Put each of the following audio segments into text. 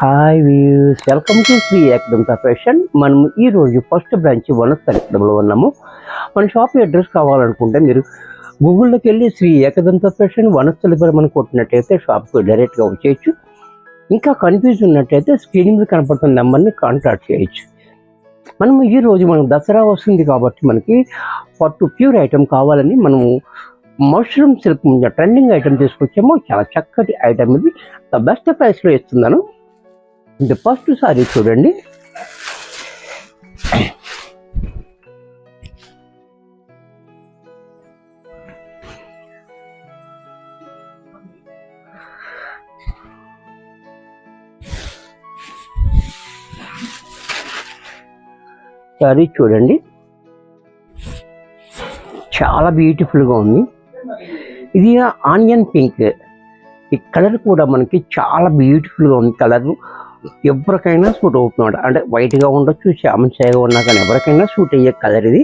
Hi views, welcome to Shri Ekadanta fashion. మనం ఈరోజు first branch వనస్థలిపురంలో ఉన్నాము. మన షాప్ అడ్రస్ కావాలనుకుంటే మీరు గూగుల్లోకి వెళ్ళి శ్రీ ఏకదంత ఫ్యాషన్ వనస్థలిపురం అని కొట్టినట్టయితే షాప్కి డైరెక్ట్గా వచ్చేయచ్చు. ఇంకా కన్ఫ్యూజ్ ఉన్నట్టయితే స్క్రీన్ మీద కనపడుతున్న నెంబర్ని కాంటాక్ట్ చేయొచ్చు. మనం దసరా వస్తుంది కాబట్టి మనకి పట్టు ప్యూర్ ఐటమ్ కావాలని మనము మష్రూమ్ సిల్క్ ట్రెండింగ్ ఐటమ్ తీసుకొచ్చాము. చాలా చక్కటి ఐటమ్, ఇది ద బెస్ట్ ప్రైస్లో ఇస్తున్నాను. ఇది ఫస్ట్ సారీ చూడండి. సారీ చూడండి, చాలా బ్యూటిఫుల్గా ఉంది. ఇది ఆనియన్ పింక్. ఈ కలర్ కూడా మనకి చాలా బ్యూటిఫుల్గా ఉంది. కలర్ ఎవరికైనా సూట్ అవుతున్నాడు. అంటే వైట్గా ఉండొచ్చు, చామంచాయిగా ఉన్నా కానీ ఎవరికైనా సూట్ అయ్యే కలర్. ఇది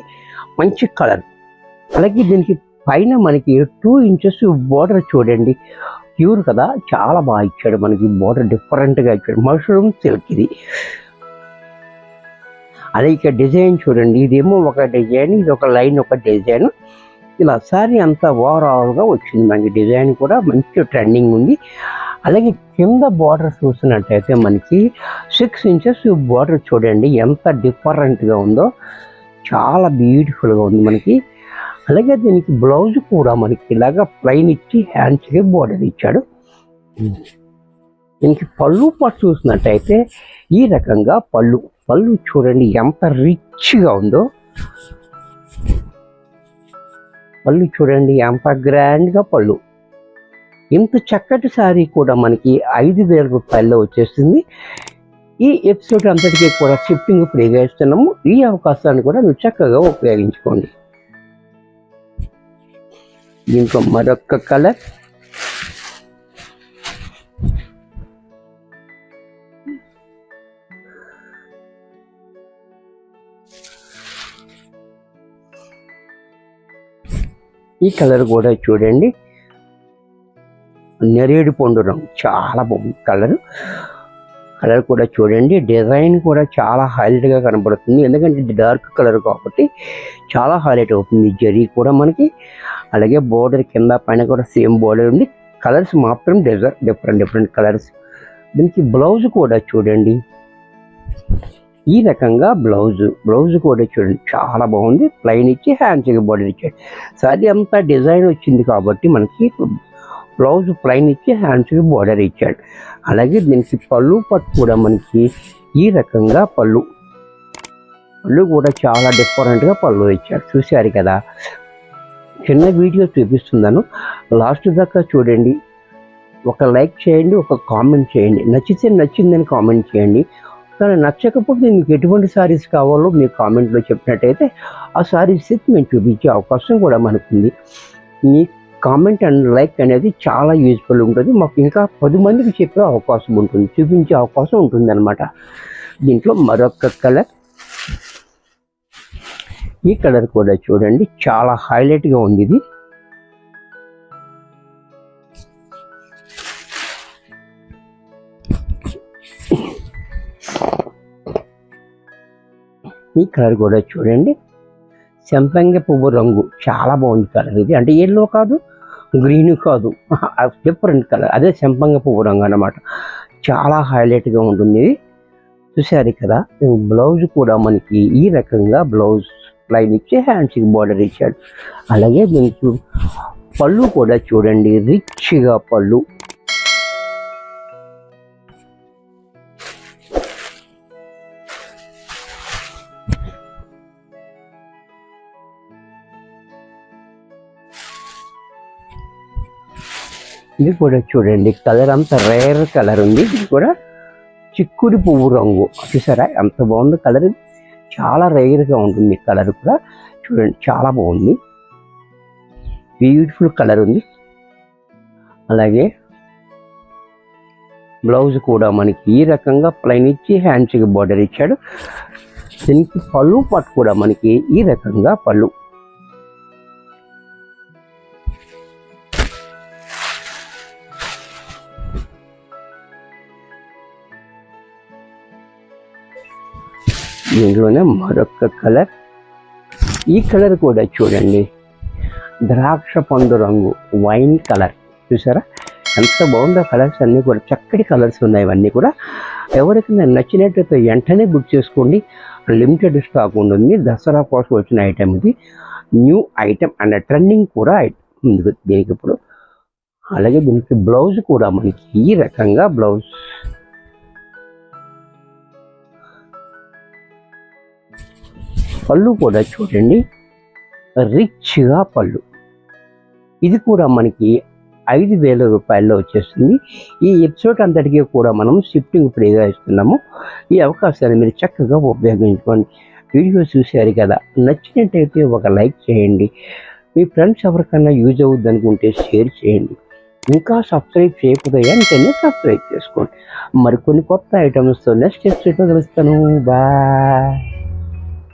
మంచి కలర్. అలాగే దీనికి పైన మనకి 2 ఇంచెస్ బోర్డర్ చూడండి. ప్యూర్ కదా, చాలా బాగా ఇచ్చాడు. మనకి బోర్డర్ డిఫరెంట్గా ఇచ్చాడు. మష్రూమ్ సిల్క్ ఇది. అలాగే ఇక డిజైన్ చూడండి, ఇదేమో ఒక డిజైన్, ఇది ఒక లైన్, ఒక డిజైన్. ఇలా సారీ అంతా ఓవరాల్గా వచ్చింది. మనకి డిజైన్ కూడా మంచి ట్రెండింగ్ ఉంది. అలాగే కింద బార్డర్ చూసినట్టయితే మనకి 6 ఇంచెస్ బార్డర్ చూడండి, ఎంత డిఫరెంట్గా ఉందో. చాలా బ్యూటిఫుల్గా ఉంది మనకి. అలాగే దీనికి బ్లౌజ్ కూడా మనకి ఇలాగా ప్లెయిన్ ఇచ్చి హ్యాండ్స్కి బార్డర్ ఇచ్చాడు. దీనికి పళ్ళు పట్టు చూసినట్టయితే ఈ రకంగా పళ్ళు చూడండి ఎంత రిచ్గా ఉందో. పళ్ళు చూడండి ఎంత గ్రాండ్గా పళ్ళు. ఇంత చక్కటి శారీ కూడా మనకి 5,000 రూపాయల్లో వచ్చేస్తుంది. ఈ ఎపిసోడ్ అంతటికీ కూడా షిప్పింగ్ ఫ్రీగా ఇస్తున్నాము. ఈ అవకాశాన్ని కూడా నువ్వు చక్కగా ఉపయోగించుకోండి. దీంట్లో మరొక కలర్, ఈ కలర్ కూడా చూడండి, నేరేడు పండు రంగు, చాలా బాగుంది కలర్ కూడా చూడండి. డిజైన్ కూడా చాలా హైలైట్గా కనబడుతుంది, ఎందుకంటే ఇది డార్క్ కలర్ కాబట్టి చాలా హైలైట్ అవుతుంది. జరీ కూడా మనకి. అలాగే బోర్డర్ కింద పైన కూడా సేమ్ బోర్డర్ ఉంది. కలర్స్ మాత్రం డిఫరెంట్ కలర్స్. దీనికి బ్లౌజ్ కూడా చూడండి, ఈ రకంగా బ్లౌజ్ కూడా చూడండి, చాలా బాగుంది. ప్లెయిన్ ఇచ్చి హ్యాండ్స్కి బార్డర్ ఇచ్చాడు. సారీ అంతా డిజైన్ వచ్చింది కాబట్టి మనకి బ్లౌజ్ ప్లెయిన్ ఇచ్చి హ్యాండ్స్కి బార్డర్ ఇచ్చాడు. అలాగే దీనికి పళ్ళు పట్టు కూడా మనకి ఈ రకంగా పళ్ళు కూడా చాలా డిఫరెంట్గా పళ్ళు ఇచ్చాడు. చూశారు కదా, చిన్న వీడియో చూపిస్తున్నాను, లాస్ట్ దాకా చూడండి. ఒక లైక్ చేయండి, ఒక కామెంట్ చేయండి. నచ్చితే నచ్చిందని కామెంట్ చేయండి. కానీ నచ్చకపోతే మీకు ఎటువంటి శారీస్ కావాలో మీరు కామెంట్లో చెప్పినట్టయితే ఆ శారీస్ మేము చూపించే అవకాశం కూడా మనకుంది. మీ కామెంట్ అండ్ లైక్ అనేది చాలా యూజ్ఫుల్ ఉంటుంది. మాకు ఇంకా 10 మందికి చెప్పే అవకాశం ఉంటుంది, చూపించే అవకాశం ఉంటుంది అన్నమాట. దీంట్లో మరొక కలర్, ఈ కలర్ కూడా చూడండి, చాలా హైలైట్గా ఉంది. ఇది ఈ కలర్ కూడా చూడండి, సంపంగి పువ్వు రంగు, చాలా బాగుంది కలర్. ఇది అంటే ఎల్లో కాదు, గ్రీన్ కాదు, డిఫరెంట్ కలర్. అదే సంపంగి పువ్వు రంగు అన్నమాట. చాలా హైలైట్గా ఉంటుంది. ఇది చూసారు కదా. బ్లౌజ్ కూడా మనకి ఈ రకంగా బ్లౌజ్ లైన్ ఇచ్చి హ్యాండ్స్కి బార్డర్ ఇచ్చాడు. అలాగే దీనికి పళ్ళు కూడా చూడండి, రిచ్గా పళ్ళు. ఇది కూడా చూడండి, కలర్ అంతా రేర్ కలర్ ఉంది. ఇది కూడా చిక్కుడు పువ్వు రంగు, చూసారా ఎంత బాగుంది కలర్. చాలా రేర్గా ఉంటుంది కలర్ కూడా. చూడండి చాలా బాగుంది, బ్యూటిఫుల్ కలర్ ఉంది. అలాగే బ్లౌజ్ కూడా మనకి ఈ రకంగా ప్లెయిన్ ఇచ్చి హ్యాండ్స్కి బార్డర్ ఇచ్చాడు. దీనికి పళ్ళు పట్టు కూడా మనకి ఈ రకంగా పళ్ళు. దీంట్లోనే మరొక కలర్, ఈ కలర్ కూడా చూడండి, ద్రాక్ష పండు రంగు, వైన్ కలర్. చూసారా ఎంత బాగుందో, కలర్స్ అన్నీ కూడా చక్కటి కలర్స్ ఉన్నాయి. ఇవన్నీ కూడా ఎవరికైనా నచ్చినట్లయితే వెంటనే బుక్ చేసుకోండి. లిమిటెడ్ స్టాక్ ఉంటుంది, దసరా కోసం వచ్చిన ఐటెం ఇది, న్యూ ఐటెం అండ్ ట్రెండింగ్ కూడా ఉంది దీనికి ఇప్పుడు. అలాగే దీనికి బ్లౌజ్ కూడా మనకి ఈ రకంగా బ్లౌజ్, పళ్ళు కూడా చూడండి రిచ్గా పళ్ళు. ఇది కూడా మనకి 5,000 రూపాయల్లో వచ్చేస్తుంది. ఈ ఎపిసోడ్ అంతటికీ కూడా మనం షిఫ్టింగ్ ఫ్రీగా ఇస్తున్నాము. ఈ అవకాశాన్ని మీరు చక్కగా ఉపయోగించుకోండి. వీడియో చూశారు కదా, నచ్చినట్టయితే ఒక లైక్ చేయండి. మీ ఫ్రెండ్స్ ఎవరికైనా యూజ్ అవుద్ది అనుకుంటే షేర్ చేయండి. ఇంకా సబ్స్క్రైబ్ చేయకపోతే వెంటనే సబ్స్క్రైబ్ చేసుకోండి. మరికొన్ని కొత్త ఐటమ్స్తో నెక్స్ట్ ఎపిసోడ్లో కలుస్తాను. బాయ్.